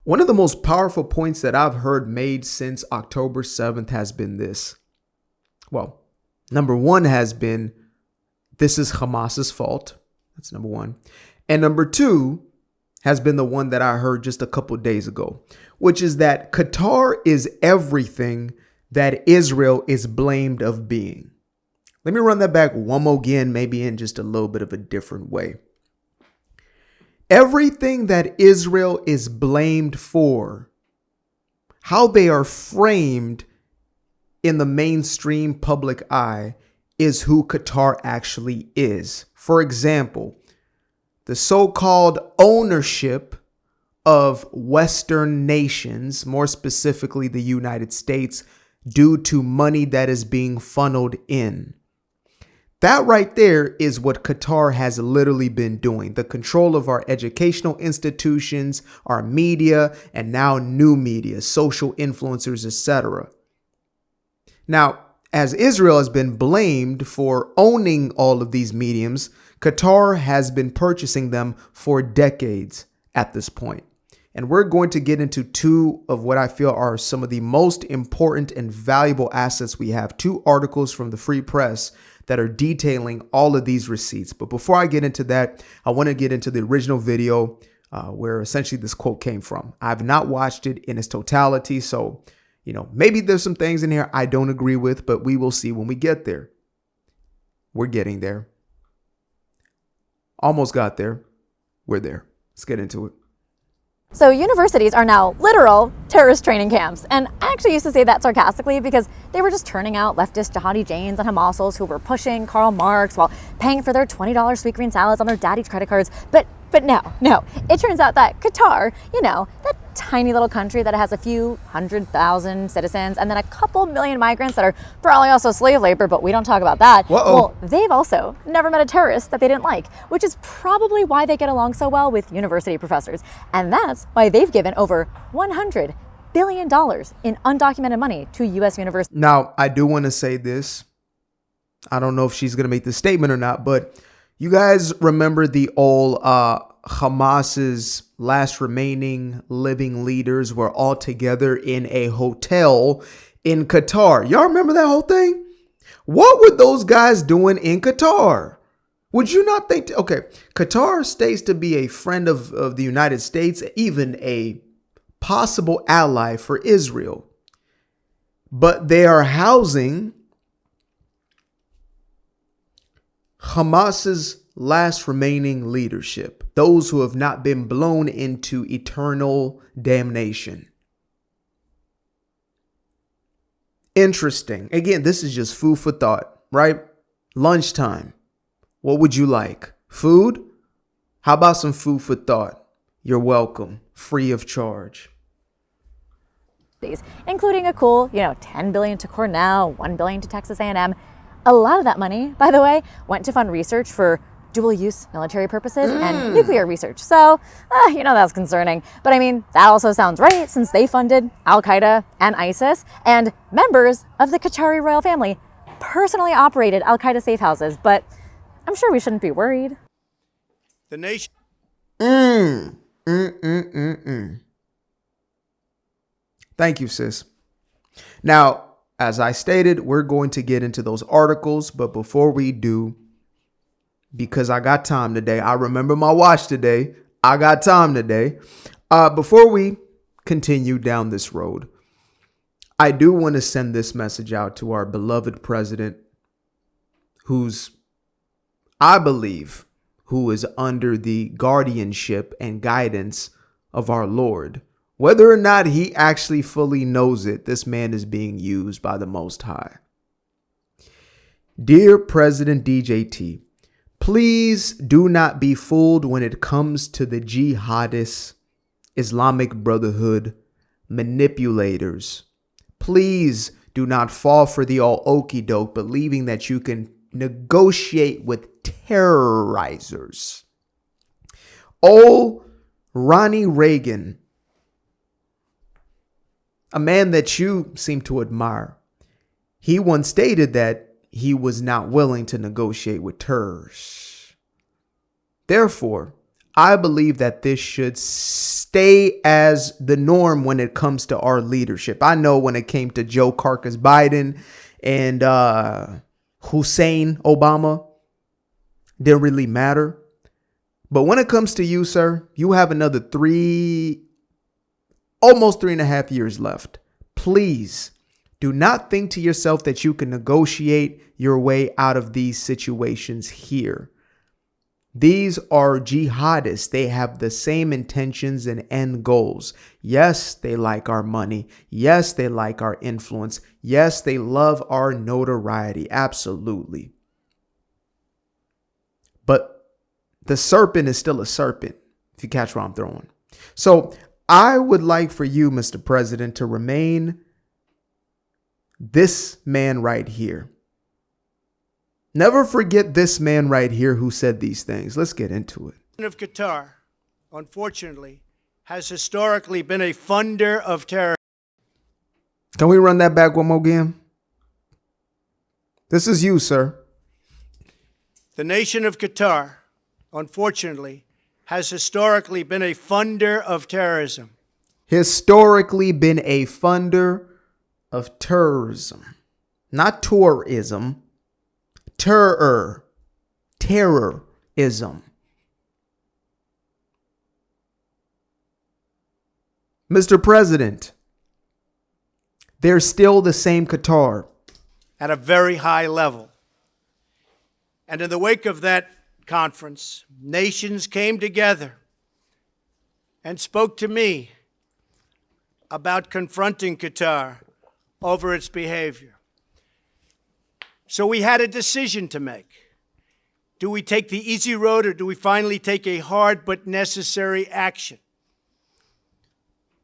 One of the most powerful points that I've heard made since October 7th has been this. Well, number one has been, this is Hamas's fault. That's number one. And number two has been the one that I heard just a couple of days ago, which is that Qatar is everything that Israel is blamed of being. Let me run that back one more again, maybe in just a little bit of a different way. Everything that Israel is blamed for, how they are framed in the mainstream public eye, is who Qatar actually is. For example, the so-called ownership of Western nations, more specifically the United States, due to money that is being funneled in. That right there is what Qatar has literally been doing. The control of our educational institutions, our media, and now new media, social influencers, etc. Now, as Israel has been blamed for owning all of these mediums, Qatar has been purchasing them for decades at this point. And we're going to get into two of what I feel are some of the most important and valuable assets we have. Two articles from the Free Press that are detailing all of these receipts. But before I get into that, I want to get into the original video where essentially this quote came from. I've not watched it in its totality, so maybe there's some things in here I don't agree with, but we will see when we get there. We're getting there. Almost got there. We're there. Let's get into it. So universities are now literal terrorist training camps. And I actually used to say that sarcastically because they were just turning out leftist jihadi Janes and Hamasos who were pushing Karl Marx while paying for their $20 sweet green salads on their daddy's credit cards. But no. It turns out that Qatar, that tiny little country that has a few 100,000 citizens and then a couple million migrants that are probably also slave labor, but we don't talk about that. Uh-oh. Well, they've also never met a terrorist that they didn't like, which is probably why they get along so well with university professors. And that's why they've given over $100 billion in undocumented money to U.S. universities. Now, I do want to say this. I don't know if she's going to make this statement or not, but you guys remember the old Hamas's last remaining living leaders were all together in a hotel in Qatar. Y'all remember that whole thing? What were those guys doing in Qatar? Would you not think? Okay, Qatar states to be a friend of the United States, even a possible ally for Israel. But they are housing Hamas's last remaining leadership, those who have not been blown into eternal damnation. Interesting. Again, this is just food for thought, right? Lunchtime. What would you like? Food? How about some food for thought? You're welcome. Free of charge. Including a cool, $10 billion to Cornell, $1 billion to Texas A&M. A lot of that money, by the way, went to fund research for dual-use military purposes and nuclear research. So, that's concerning. But that also sounds right since they funded Al-Qaeda and ISIS, and members of the Qatari royal family personally operated Al-Qaeda safe houses. But I'm sure we shouldn't be worried. The nation. Thank you, sis. Now, as I stated, we're going to get into those articles. But before we do, because I got time today, I remember my watch today. I got time today. Before we continue down this road, I do want to send this message out to our beloved president, I believe, who is under the guardianship and guidance of our Lord. Whether or not he actually fully knows it, this man is being used by the Most High. Dear President DJT, please do not be fooled when it comes to the jihadists, Islamic Brotherhood, manipulators. Please do not fall for the all okie doke, believing that you can negotiate with terrorizers. Ronnie Reagan, a man that you seem to admire, he once stated that he was not willing to negotiate with terrorists. Therefore, I believe that this should stay as the norm when it comes to our leadership. I know when it came to Joe Carcass Biden and Hussein Obama, didn't really matter. But when it comes to you, sir, you have another almost 3.5 years left. Please do not think to yourself that you can negotiate your way out of these situations here. These are jihadists. They have the same intentions and end goals. Yes, they like our money. Yes, they like our influence. Yes, they love our notoriety. Absolutely. But the serpent is still a serpent, if you catch what I'm throwing. So I would like for you, Mr. President, to remain this man right here. Never forget this man right here who said these things. Let's get into it. of QATAR, unfortunately, has historically been a funder of terror. Can we run that back one more again? This is you, sir. The nation of QATAR, unfortunately, has historically been a funder of terrorism. Historically been a funder of terrorism. Not tourism. Terrorism. Mr. President, they're still the same Qatar. At a very high level. And in the wake of that conference, nations came together and spoke to me about confronting Qatar over its behavior. So we had a decision to make. Do we take the easy road, or do we finally take a hard but necessary action?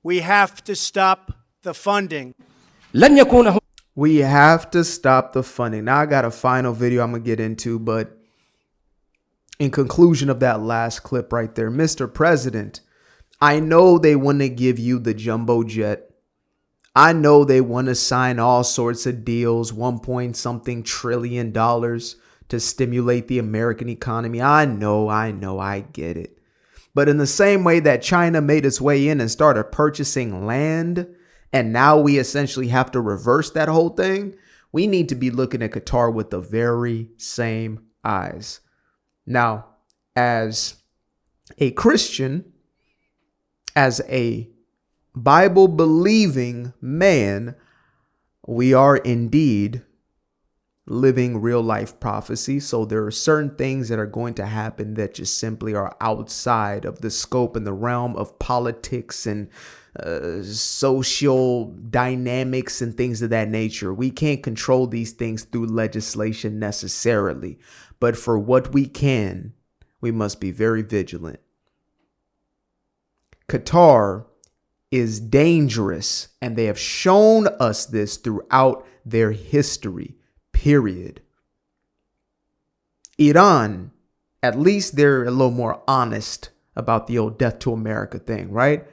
We have to stop the funding. We have to stop the funding. Now I got a final video I'm going to get into, but in conclusion of that last clip right there, Mr. President, I know they want to give you the jumbo jet. I know they want to sign all sorts of deals, 1 trillion to stimulate the American economy. I know, I get it. But in the same way that China made its way in and started purchasing land, and now we essentially have to reverse that whole thing, we need to be looking at Qatar with the very same eyes. Now, as a Christian, as a Bible-believing man, we are indeed living real-life prophecy. So there are certain things that are going to happen that just simply are outside of the scope and the realm of politics and social dynamics and things of that nature. We can't control these things through legislation necessarily, but for what we can, we must be very vigilant. Qatar is dangerous, and they have shown us this throughout their history, period. Iran, at least they're a little more honest about the old death to America thing, right?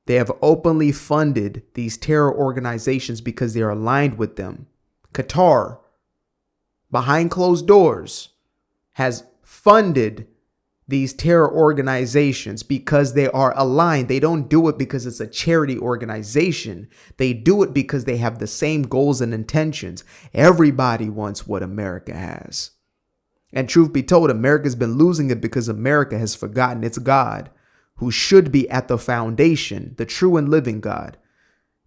They have openly funded these terror organizations because they are aligned with them. Qatar, behind closed doors, has funded these terror organizations because they are aligned. They don't do it because it's a charity organization. They do it because they have the same goals and intentions. Everybody wants what America has. And truth be told, America's been losing it because America has forgotten its God, who should be at the foundation, the true and living God.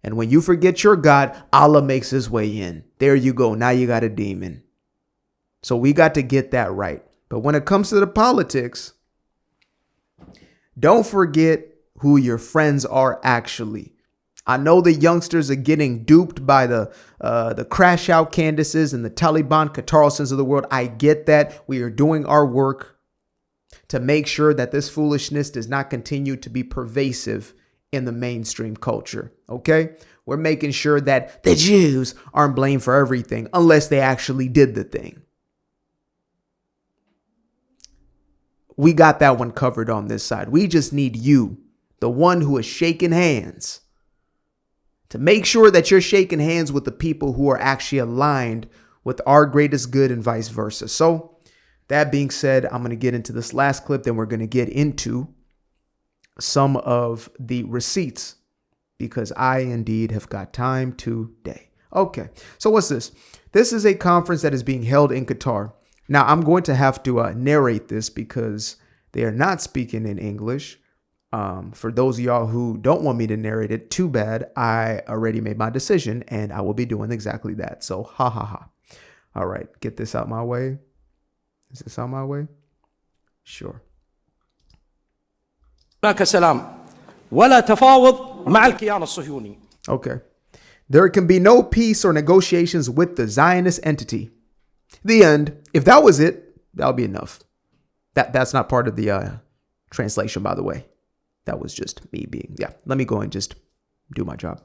And when you forget your God, Allah makes his way in. There you go. Now you got a demon. So we got to get that right. But when it comes to the politics, don't forget who your friends are actually. I know the youngsters are getting duped by the crash out Candaces and the Taliban Qataristans of the world. I get that. We are doing our work to make sure that this foolishness does not continue to be pervasive in the mainstream culture. Okay? We're making sure that the Jews aren't blamed for everything unless they actually did the thing. We got that one covered on this side. We just need you, the one who is shaking hands, to make sure that you're shaking hands with the people who are actually aligned with our greatest good and vice versa. So that being said, I'm going to get into this last clip, then we're going to get into some of the receipts because I indeed have got time today. Okay, so what's this? This is a conference that is being held in Qatar. Now, I'm going to have to narrate this because they are not speaking in English. For those of y'all who don't want me to narrate it, too bad. I already made my decision and I will be doing exactly that. So, ha ha ha. All right, get this out my way. Is this out my way? Sure. هناك سلام ولا تفاوض مع الكيان الصهيوني. Okay. There can be no peace or negotiations with the Zionist entity. The end. If that was it, that would be enough. That's not part of the translation, by the way. That was just me being, let me go and just do my job.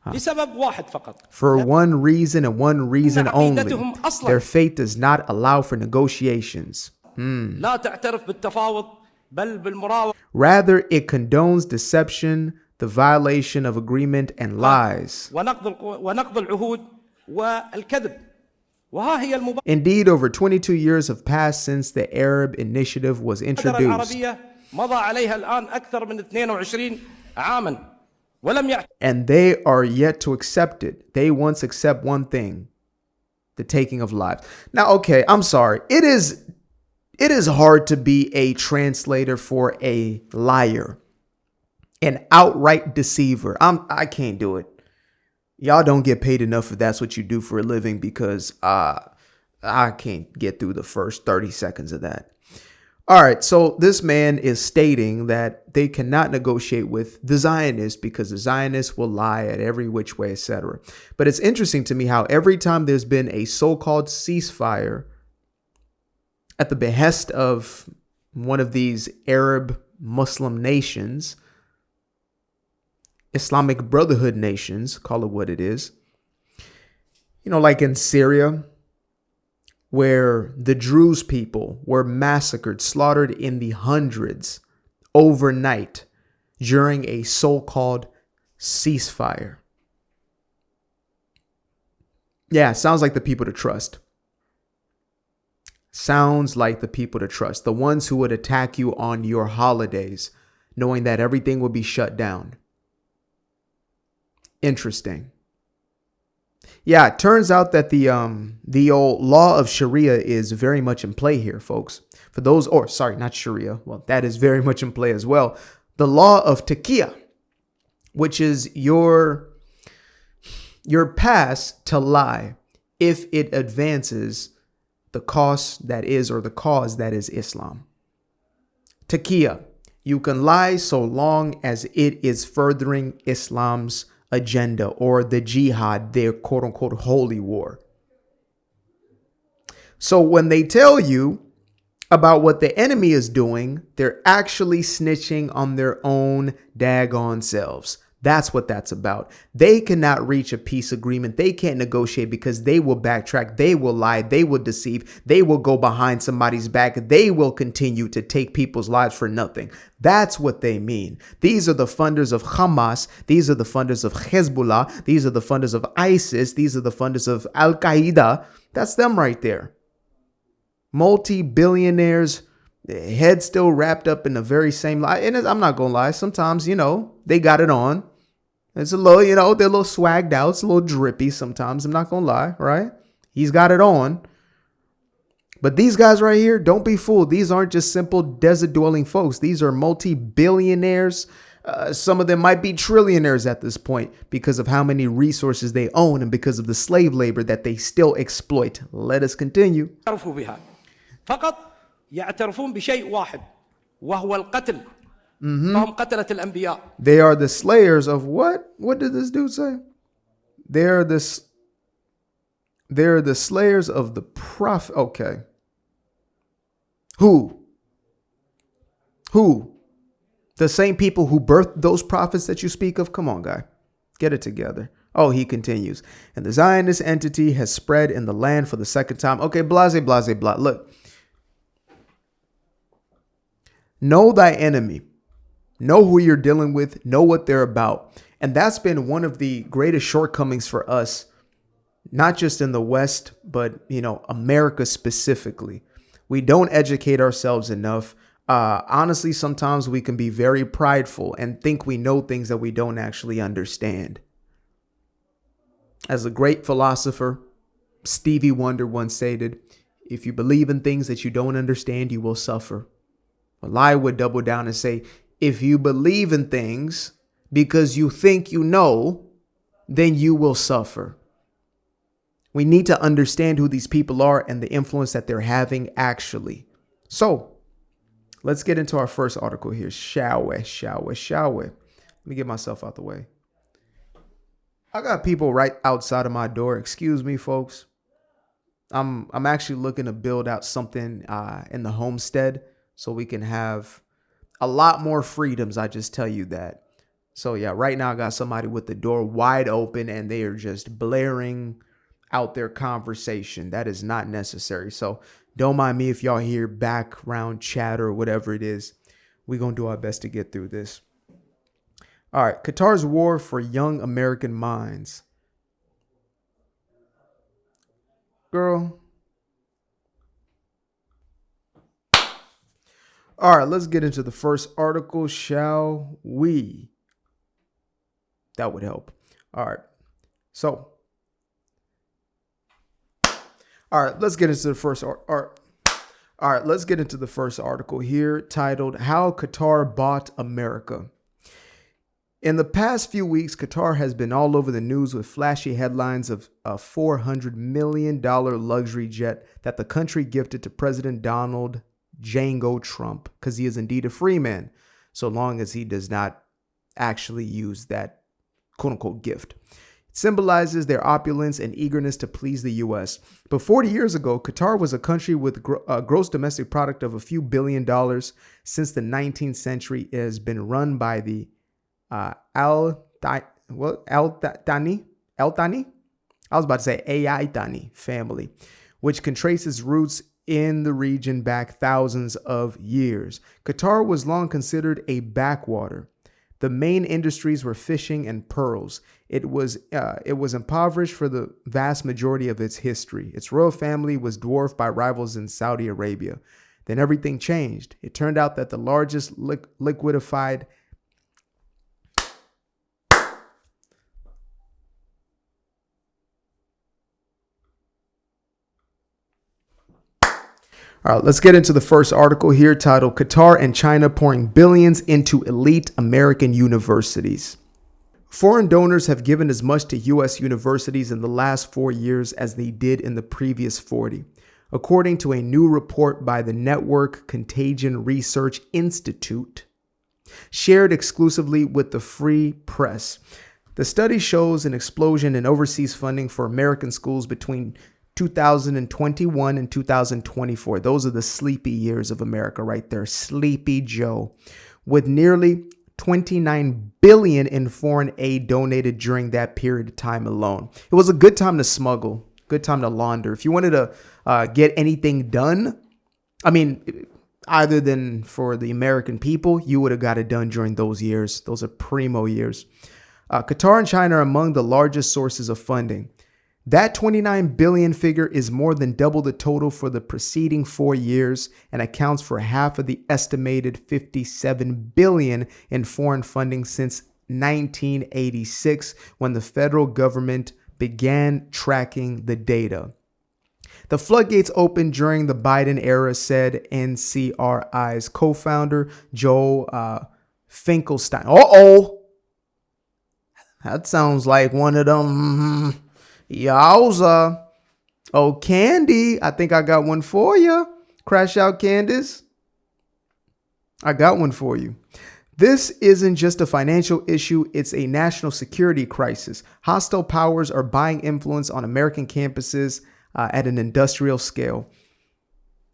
لسبب واحد فقط. For one reason and one reason only, their faith does not allow for negotiations. لا تعترف بالتفاوض بل بالمراوغة. Rather, it condones deception, the violation of agreement, and lies. ونقض العهود والكذب. وها هي المبادرة. Indeed, over 22 years have passed since the Arab Initiative was introduced. العربية مضى عليها الآن أكثر من 22 عاما ولم يعترف. And they are yet to accept it. They once accept one thing, the taking of lives. Now, okay, I'm sorry. It is hard to be a translator for a liar, an outright deceiver. I can't do it. Y'all don't get paid enough if that's what you do for a living because I can't get through the first 30 seconds of that. All right, so this man is stating that they cannot negotiate with the Zionists because the Zionists will lie at every which way, etc. But it's interesting to me how every time there's been a so-called ceasefire at the behest of one of these Arab Muslim nations, Islamic Brotherhood nations, call it what it is, like in Syria, where the Druze people were massacred, slaughtered in the hundreds overnight during a so-called ceasefire. Yeah, sounds like the people to trust. Sounds like the people to trust. The ones who would attack you on your holidays, knowing that everything will be shut down. Interesting. Yeah, it turns out that the old law of Sharia is very much in play here, folks. For those, not Sharia. Well, that is very much in play as well. The law of taqiyya, which is your pass to lie if it advances the cause that is Islam. Taqiyya, you can lie so long as it is furthering Islam's agenda or the jihad, their quote unquote holy war. So when they tell you about what the enemy is doing, they're actually snitching on their own daggone selves. That's what that's about. They cannot reach a peace agreement. They can't negotiate because they will backtrack. They will lie. They will deceive. They will go behind somebody's back. They will continue to take people's lives for nothing. That's what they mean. These are the funders of Hamas. These are the funders of Hezbollah. These are the funders of ISIS. These are the funders of Al Qaeda. That's them right there. Multi-billionaires, head still wrapped up in the very same lie. And I'm not going to lie. Sometimes, they got it on. It's a little, they're a little swagged out. It's a little drippy sometimes. I'm not going to lie, right? He's got it on. But these guys right here, don't be fooled. These aren't just simple desert dwelling folks. These are multi-billionaires. Some of them might be trillionaires at this point because of how many resources they own and because of the slave labor that they still exploit. Let us continue. فقط يعترفون بشيء واحد وهو القتل. هم قتلة الأنبياء. They are the slayers of what? What did this dude say? They're the slayers of the prophet. Okay. Who? The same people who birthed those prophets that you speak of? Come on, guy. Get it together. Oh, he continues. And the Zionist entity has spread in the land for the second time. Okay, blase, blah. Look. Know thy enemy. Know who you're dealing with. Know what they're about. And that's been one of the greatest shortcomings for us, not just in the West, but, America specifically. We don't educate ourselves enough Honestly, sometimes we can be very prideful and think we know things that we don't actually understand. As a great philosopher, Stevie Wonder once stated, if you believe in things that you don't understand, you will suffer. Well, I would double down and say, if you believe in things because you think you know, then you will suffer. We need to understand who these people are and the influence that they're having actually. So let's get into our first article here. Shall we? Let me get myself out the way. I got people right outside of my door. Excuse me, folks. I'm actually looking to build out something in the homestead so we can have a lot more freedoms. I just tell you that. So yeah, right now I got somebody with the door wide open and they are just blaring out their conversation. That is not necessary. So don't mind me if y'all hear background chatter or whatever it is. We're going to do our best to get through this. All right, Qatar's war for young American minds. Girl. All right, let's get into the first article, shall we? That would help. All right. So, all right, let's get into the first let's get into the first article here titled How Qatar Bought America. In the past few weeks, Qatar has been all over the news with flashy headlines of a $400 million luxury jet that the country gifted to President Donald Django Trump, because he is indeed a free man, so long as he does not actually use that quote-unquote gift. It symbolizes their opulence and eagerness to please the U.S. But 40 years ago, Qatar was a country with a gross domestic product of a few $billion. Since the 19th century, it has been run by the Al Thani family, which can trace its roots in the region back thousands of years. Qatar was long considered a backwater. The main industries were fishing and pearls. It was impoverished for the vast majority of its history. Its royal family was dwarfed by rivals in Saudi Arabia. Then everything changed. It turned out that the largest liquefied All right, let's get into the first article here titled Qatar and China Pouring Billions into Elite American Universities. Foreign donors have given as much to U.S. universities in the last 4 years as they did in the previous 40, according to a new report by the Network Contagion Research Institute, shared exclusively with the Free Press. The study shows an explosion in overseas funding for American schools between 2021 and 2024. Those are the sleepy years of America right there. Sleepy Joe. With nearly $29 billion in foreign aid donated during that period of time alone. It was a good time to smuggle, good time to launder. If you wanted to get anything done, I mean, other than for the American people, you would have got it done during those years. Those are primo years. Qatar and China are among the largest sources of funding. That 29 billion figure is more than double the total for the preceding 4 years and accounts for half of the estimated 57 billion in foreign funding since 1986, when the federal government began tracking the data. The floodgates opened during the Biden era, said NCRI's co-founder Joe Finkelstein. That sounds like one of them. Yowza. Oh, Candy. I think I got one for you. Crash out, Candace. I got one for you. This isn't just a financial issue. It's a national security crisis. Hostile powers are buying influence on American campuses at an industrial scale.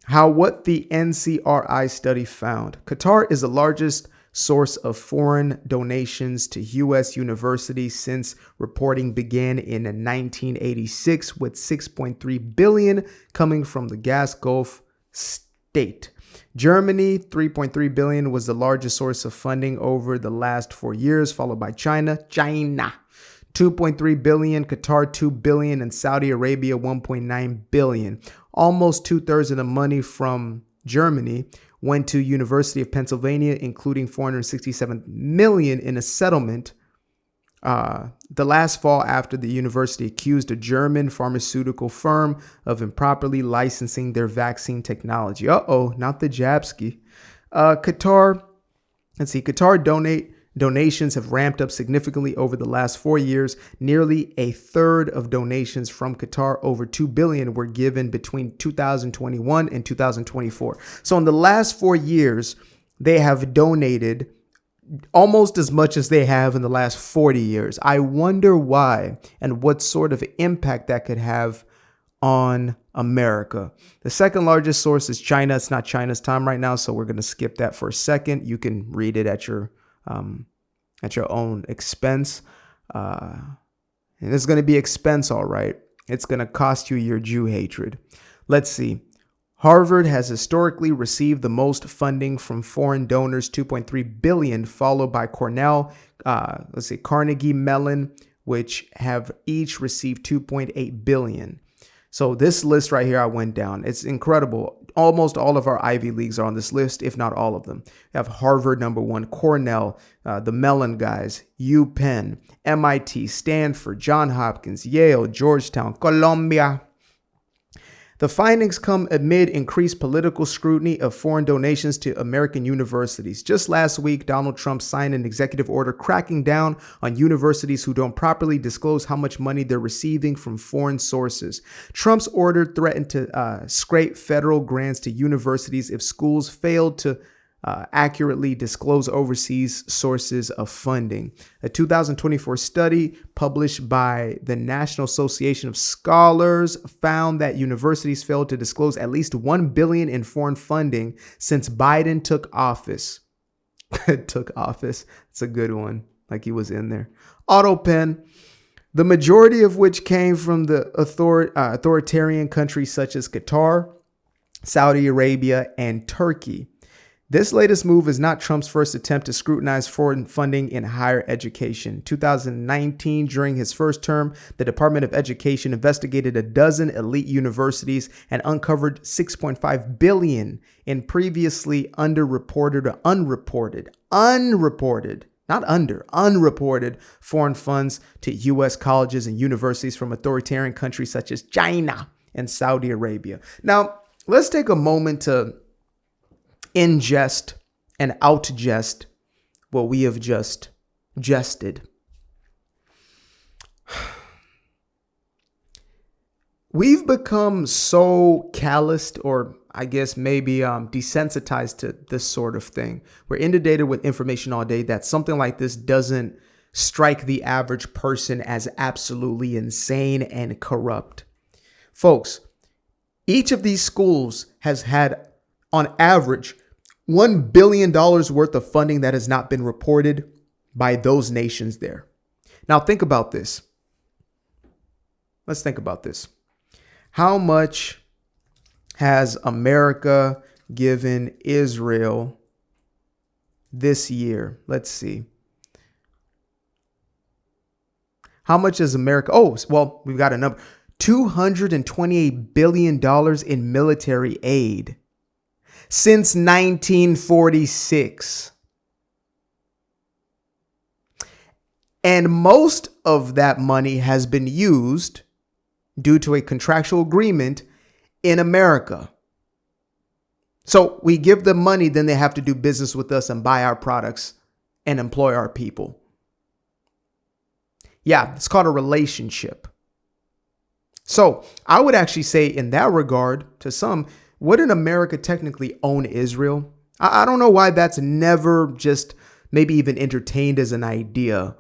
What the NCRI study found. Qatar is the largest source of foreign donations to U.S. universities since reporting began in 1986, with $6.3 billion coming from the gas Gulf state. Germany, $3.3 billion, was the largest source of funding over the last 4 years, followed by China, $2.3 billion, Qatar, $2 billion, and Saudi Arabia, $1.9 billion. Almost 2/3 of the money from Germany went to University of Pennsylvania, including $467 million in a settlement the last fall after the university accused a German pharmaceutical firm of improperly licensing their vaccine technology. Not the Jabski. Qatar donations have ramped up significantly over the last 4 years. Nearly a third of donations from Qatar, over $2 billion, were given between 2021 and 2024. So in the last 4 years, they have donated almost as much as they have in the last 40 years. I wonder why and what sort of impact that could have on America. The second largest source is China. It's not China's time right now, so we're going to skip that for a second. You can read it at your own expense. And it's going to be expense, all right. It's going to cost you your Jew hatred. Let's see. Harvard has historically received the most funding from foreign donors, $2.3 billion, followed by Cornell, Carnegie Mellon, which have each received $2.8 billion. So this list right here, I went down. It's incredible. Almost all of our Ivy Leagues are on this list, if not all of them. We have Harvard number one, Cornell, the Mellon guys, UPenn, MIT, Stanford, Johns Hopkins, Yale, Georgetown, Columbia. The findings come amid increased political scrutiny of foreign donations to American universities. Just last week, Donald Trump signed an executive order cracking down on universities who don't properly disclose how much money they're receiving from foreign sources. Trump's order threatened to scrape federal grants to universities if schools failed to accurately disclose overseas sources of funding. A 2024 study published by the National Association of Scholars found that universities failed to disclose at least $1 billion in foreign funding since Biden took office. Took office. It's a good one. Like he was in there. AutoPen, the majority of which came from the authoritarian countries such as Qatar, Saudi Arabia, and Turkey. This latest move is not Trump's first attempt to scrutinize foreign funding in higher education. 2019, during his first term, the Department of Education investigated a dozen elite universities and uncovered $6.5 billion in previously unreported foreign funds to U.S. colleges and universities from authoritarian countries such as China and Saudi Arabia. Now, let's take a moment to ingest and outgest what we have just jested. We've become so calloused, or I guess maybe desensitized to this sort of thing. We're inundated with information all day that something like this doesn't strike the average person as absolutely insane and corrupt. Folks, each of these schools has had, on average, $1 billion worth of funding that has not been reported by those nations there. Now, think about this. Let's think about this. How much has America given Israel this year? Let's see. How much is America? Oh, well, we've got a number. $228 billion in military aid since 1946. And most of that money has been used due to a contractual agreement in America. So we give them money, then they have to do business with us and buy our products and employ our people. Yeah, it's called a relationship. So I would actually say in that regard, to some, wouldn't America technically own Israel? I don't know why that's never just maybe even entertained as an idea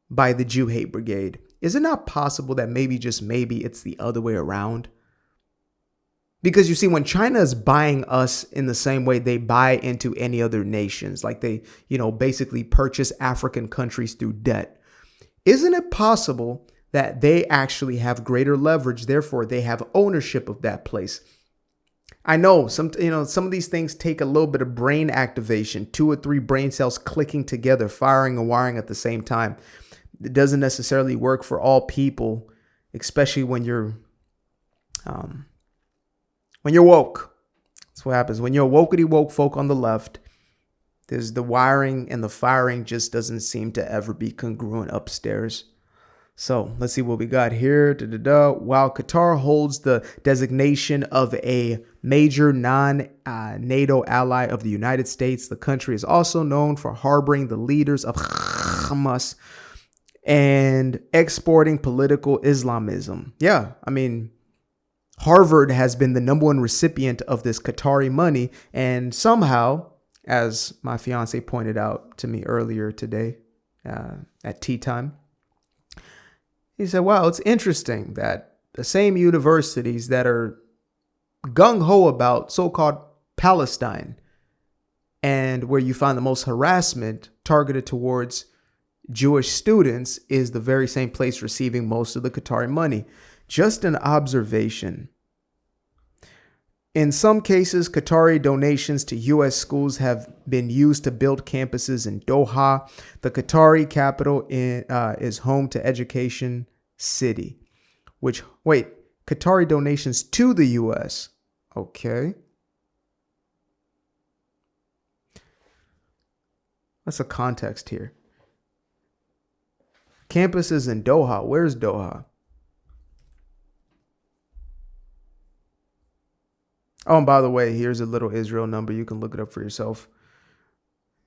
by the Jew hate brigade. Is it not possible that maybe, just maybe, it's the other way around? Because you see, when China is buying us in the same way they buy into any other nations, like they, basically purchase African countries through debt, isn't it possible that they actually have greater leverage, therefore they have ownership of that place? I know some of these things take a little bit of brain activation, 2 or 3 brain cells clicking together, firing and wiring at the same time. It doesn't necessarily work for all people, especially when you're woke. That's what happens when you're wokety woke folk on the left. There's the wiring and the firing just doesn't seem to ever be congruent upstairs. So let's see what we got here. While Qatar holds the designation of a major non-NATO ally of the United States, the country is also known for harboring the leaders of Hamas and exporting political Islamism. Yeah, I mean, Harvard has been the #1 recipient of this Qatari money, and somehow, as my fiance pointed out to me earlier today at tea time, he said, wow, it's interesting that the same universities that are gung-ho about so-called Palestine and where you find the most harassment targeted towards Jewish students is the very same place receiving most of the Qatari money. Just an observation. In some cases, Qatari donations to U.S. schools have been used to build campuses in Doha. The Qatari capital is home to Education City, Qatari donations to the U.S. Okay. That's a context here. Campuses in Doha. Where's Doha? Oh, and by the way, here's a little Israel number. You can look it up for yourself.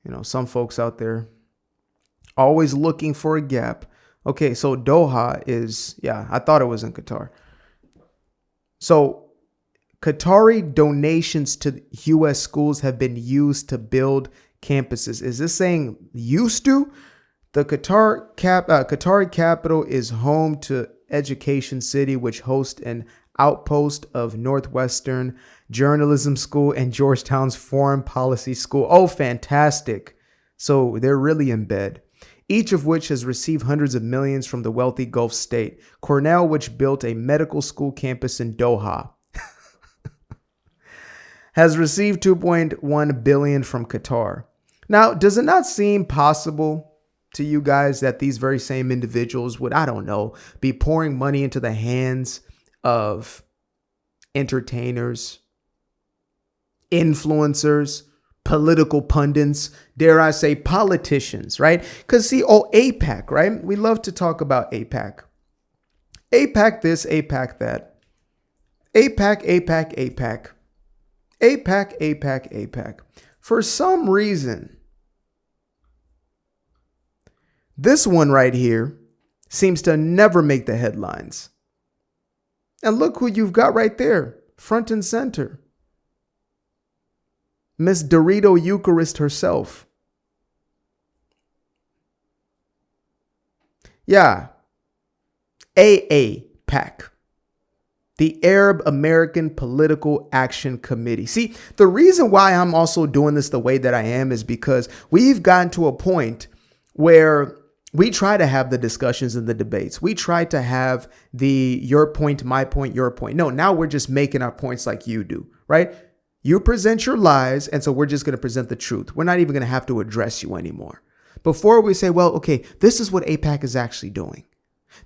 You know, some folks out there always looking for a gap. Okay, so Doha is, I thought it was in Qatar. So Qatari donations to U.S. schools have been used to build campuses. Is this saying used to? The Qatari capital is home to Education City, which hosts an outpost of Northwestern Journalism School and Georgetown's Foreign Policy School. Oh, fantastic. So they're really in bed. Each of which has received hundreds of millions from the wealthy Gulf state. Cornell, which built a medical school campus in Doha, has received $2.1 billion from Qatar. Now, does it not seem possible to you guys that these very same individuals would, I don't know, be pouring money into the hands of entertainers, influencers, political pundits, dare I say politicians, right? Because see, APAC, right? We love to talk about APAC. APAC this, APAC that. APAC, APAC, APAC. APAC, APAC, APAC. For some reason, this one right here seems to never make the headlines. And look who you've got right there, front and center. Miss Dorito Eucharist herself. Yeah. AAPAC. The Arab American Political Action Committee. See, the reason why I'm also doing this the way that I am is because we've gotten to a point where we try to have the discussions and the debates. We try to have the your point, my point, your point. No, now we're just making our points like you do, right? You present your lies, and so we're just going to present the truth. We're not even going to have to address you anymore. Before we say, well, okay, this is what APAC is actually doing.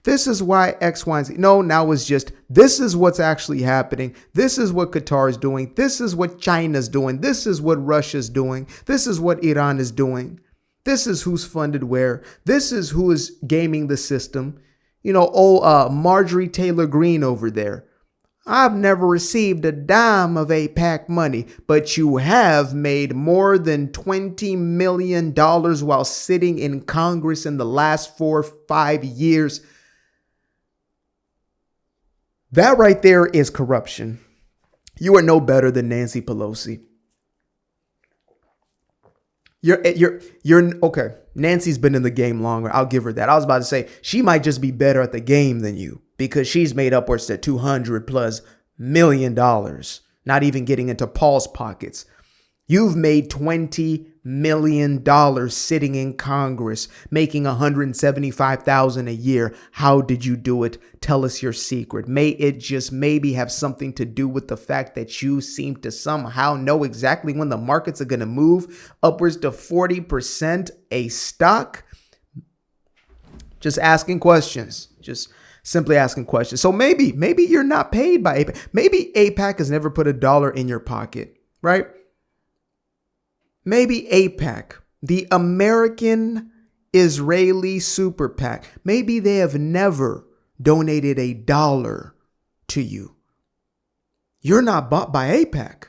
This is why X, Y, and Z. No, now it's just, this is what's actually happening. This is what Qatar is doing. This is what China's doing. This is what Russia's doing. This is what Iran is doing. This is who's funded where. This is who is gaming the system. You know, Marjorie Taylor Greene over there. I've never received a dime of APAC money, but you have made more than $20 million while sitting in Congress in the last 4 or 5 years. That right there is corruption. You are no better than Nancy Pelosi. You're okay. Nancy's been in the game longer. I'll give her that. I was about to say she might just be better at the game than you because she's made upwards to $200+ million, not even getting into Paul's pockets. You've made $20 million sitting in Congress, making $175,000 a year. How did you do it? Tell us your secret. May it just maybe have something to do with the fact that you seem to somehow know exactly when the markets are going to move upwards to 40% a stock? Just asking questions. Just simply asking questions. So maybe you're not paid by APAC. Maybe APAC has never put $1 in your pocket. right? Maybe AIPAC, the American Israeli Super PAC, maybe they have never donated $1 to you. You're not bought by AIPAC.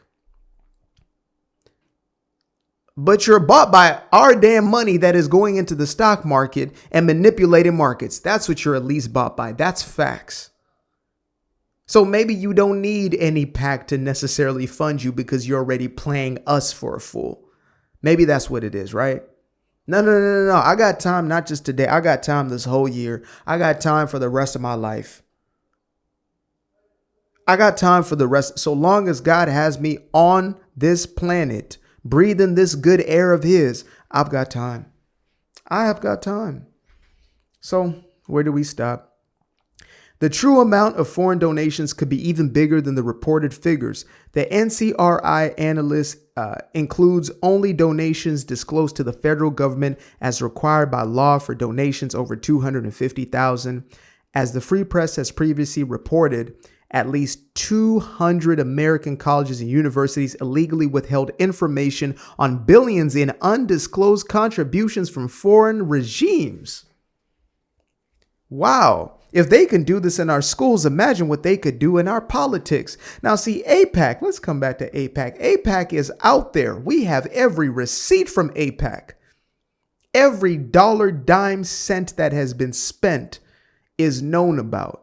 But you're bought by our damn money that is going into the stock market and manipulating markets. That's what you're at least bought by. That's facts. So maybe you don't need any PAC to necessarily fund you because you're already playing us for a fool. Maybe that's what it is, right? No. I got time, not just today. I got time this whole year. I got time for the rest of my life. I got time for the rest. So long as God has me on this planet, breathing this good air of his, I've got time. I have got time. So where do we stop? The true amount of foreign donations could be even bigger than the reported figures. The NCRI analyst includes only donations disclosed to the federal government as required by law for donations over $250,000. As the Free Press has previously reported, at least 200 American colleges and universities illegally withheld information on billions in undisclosed contributions from foreign regimes. Wow. If they can do this in our schools, imagine what they could do in our politics. Now, see, AIPAC, let's come back to AIPAC. AIPAC is out there. We have every receipt from AIPAC. Every dollar, dime, cent that has been spent is known about.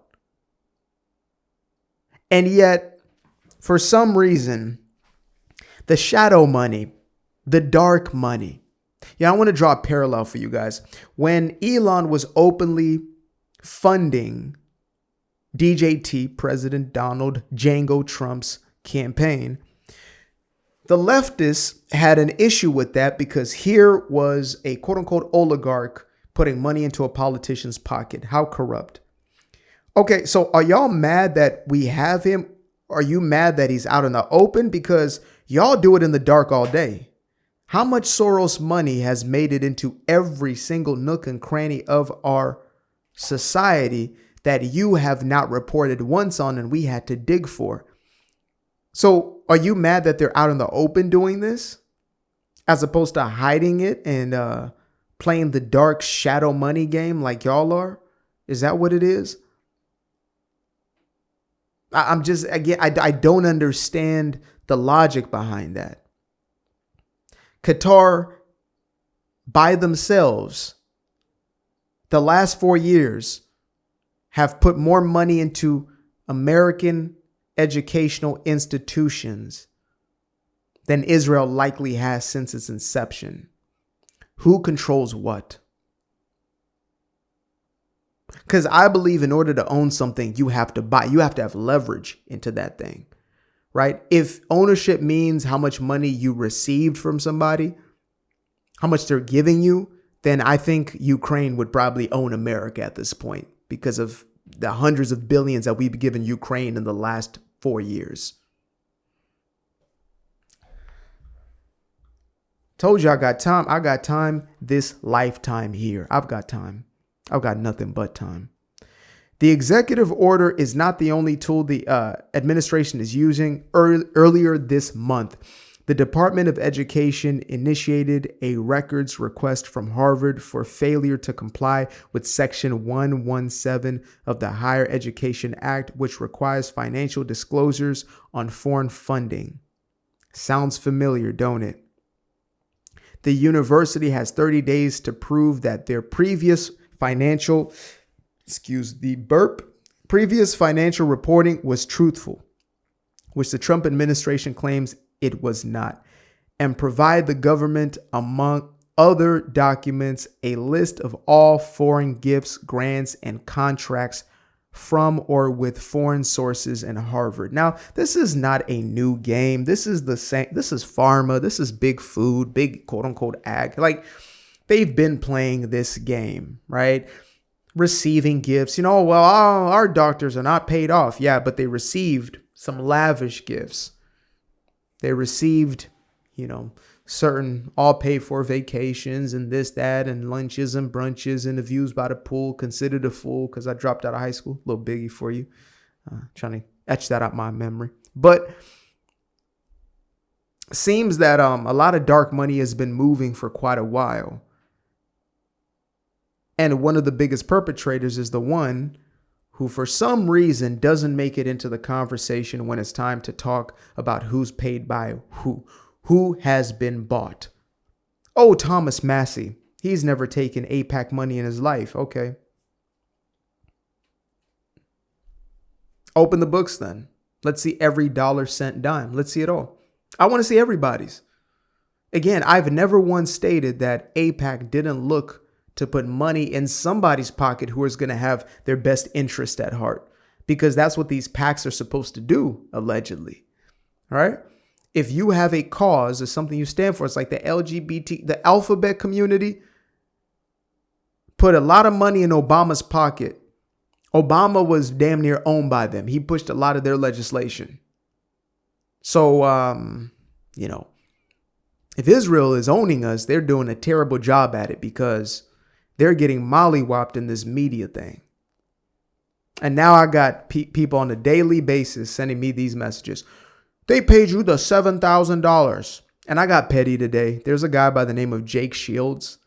And yet, for some reason, the shadow money, the dark money. I want to draw a parallel for you guys. When Elon was openly funding DJT, President Donald Django Trump's campaign, the leftists had an issue with that because here was a quote unquote oligarch putting money into a politician's pocket. How corrupt. Okay, so are y'all mad that we have him? Are you mad that he's out in the open? Because y'all do it in the dark all day. How much Soros money has made it into every single nook and cranny of our society that you have not reported once on and we had to dig for? So are you mad that they're out in the open doing this as opposed to hiding it and playing the dark shadow money game like y'all are? Is that what it is? I'm just, again, I don't understand the logic behind that. Qatar, by themselves, the last 4 years, have put more money into American educational institutions than Israel likely has since its inception. Who controls what? Because I believe in order to own something, you have to buy. You have to have leverage into that thing, right? If ownership means how much money you received from somebody, how much they're giving you, then I think Ukraine would probably own America at this point because of the hundreds of billions that we've given Ukraine in the last 4 years. Told you I got time. I got time this lifetime here. I've got time. I've got nothing but time. The executive order is not the only tool the administration is using. Earlier this month, the Department of Education initiated a records request from Harvard for failure to comply with Section 117 of the Higher Education Act, which requires financial disclosures on foreign funding. Sounds familiar, don't it? The university has 30 days to prove that their previous financial reporting was truthful, which the Trump administration claims it was not, and provide the government, among other documents, a list of all foreign gifts, grants, and contracts from or with foreign sources in Harvard. Now, this is not a new game. This is the same. This is pharma. This is big food, big quote unquote ag. Like, they've been playing this game, right? Receiving gifts. Our doctors are not paid off. Yeah, but they received some lavish gifts. They received, certain all paid for vacations and this, that, and lunches and brunches and the views by the pool. Considered a fool because I dropped out of high school. A little biggie for you. Trying to etch that out my memory. But seems that a lot of dark money has been moving for quite a while. And one of the biggest perpetrators is the one who, for some reason, doesn't make it into the conversation when it's time to talk about who's paid by who has been bought. Oh, Thomas Massey. He's never taken AIPAC money in his life. Okay. Open the books then. Let's see every dollar, cent, dime. Let's see it all. I want to see everybody's. Again, I've never once stated that AIPAC didn't look to put money in somebody's pocket who is going to have their best interest at heart, because that's what these PACs are supposed to do, allegedly. All right. If you have a cause or something you stand for, it's like the LGBT, the alphabet community put a lot of money in Obama's pocket. Obama was damn near owned by them. He pushed a lot of their legislation. So, if Israel is owning us, they're doing a terrible job at it because they're getting mollywopped in this media thing. And now I got people on a daily basis sending me these messages. They paid you the $7,000. And I got petty today. There's a guy by the name of Jake Shields.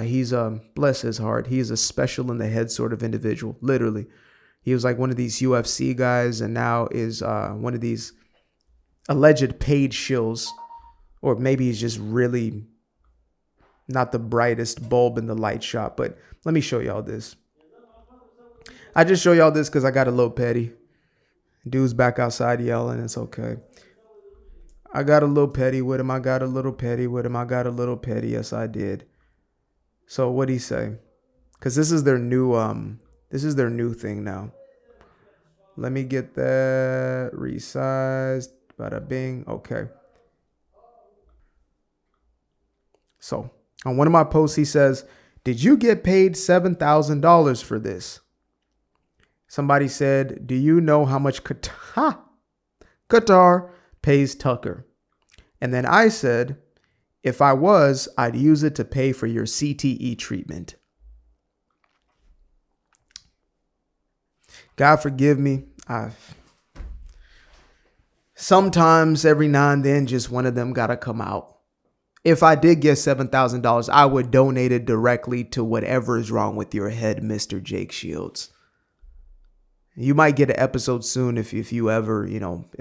He's bless his heart. He's a special in the head sort of individual. Literally. He was like one of these UFC guys and now is one of these alleged paid shills. Or maybe he's just really not the brightest bulb in the light shop. But let me show y'all this. I just show y'all this because I got a little petty. Dude's back outside yelling. It's okay. I got a little petty with him. I got a little petty with him. I got a little petty. Yes, I did. So what'd he say? Because this is their new thing now. Let me get that resized. Bada bing. Okay. So on one of my posts, he says, "Did you get paid $7,000 for this?" Somebody said, "Do you know how much QATAR pays Tucker?" And then I said, "If I was, I'd use it to pay for your CTE treatment." God forgive me. Sometimes every now and then, just one of them got to come out. If I did get $7,000, I would donate it directly to whatever is wrong with your head, Mr. Jake Shields. You might get an episode soon if you ever,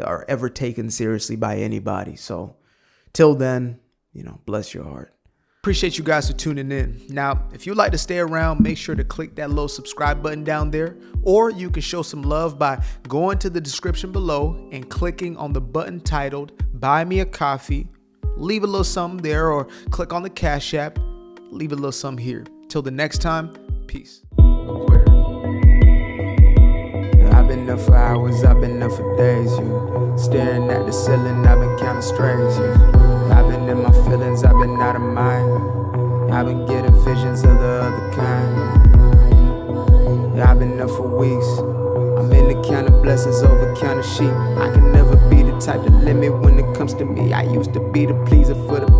are ever taken seriously by anybody. So till then, bless your heart. Appreciate you guys for tuning in. Now, if you'd like to stay around, make sure to click that little subscribe button down there, or you can show some love by going to the description below and clicking on the button titled Buy Me a Coffee. Leave a little something there, or click on the Cash App. Leave a little something here. Till the next time, peace. I've been up for hours, I've been up for days, staring at the ceiling, I've been counting strays, I've been in my feelings, I've been out of mind, I've been getting visions of the other kind, I've been up for weeks, I'm in the count of blessings over count of sheep, I can never be the type to limit when it comes to me, I used to be the pleaser for the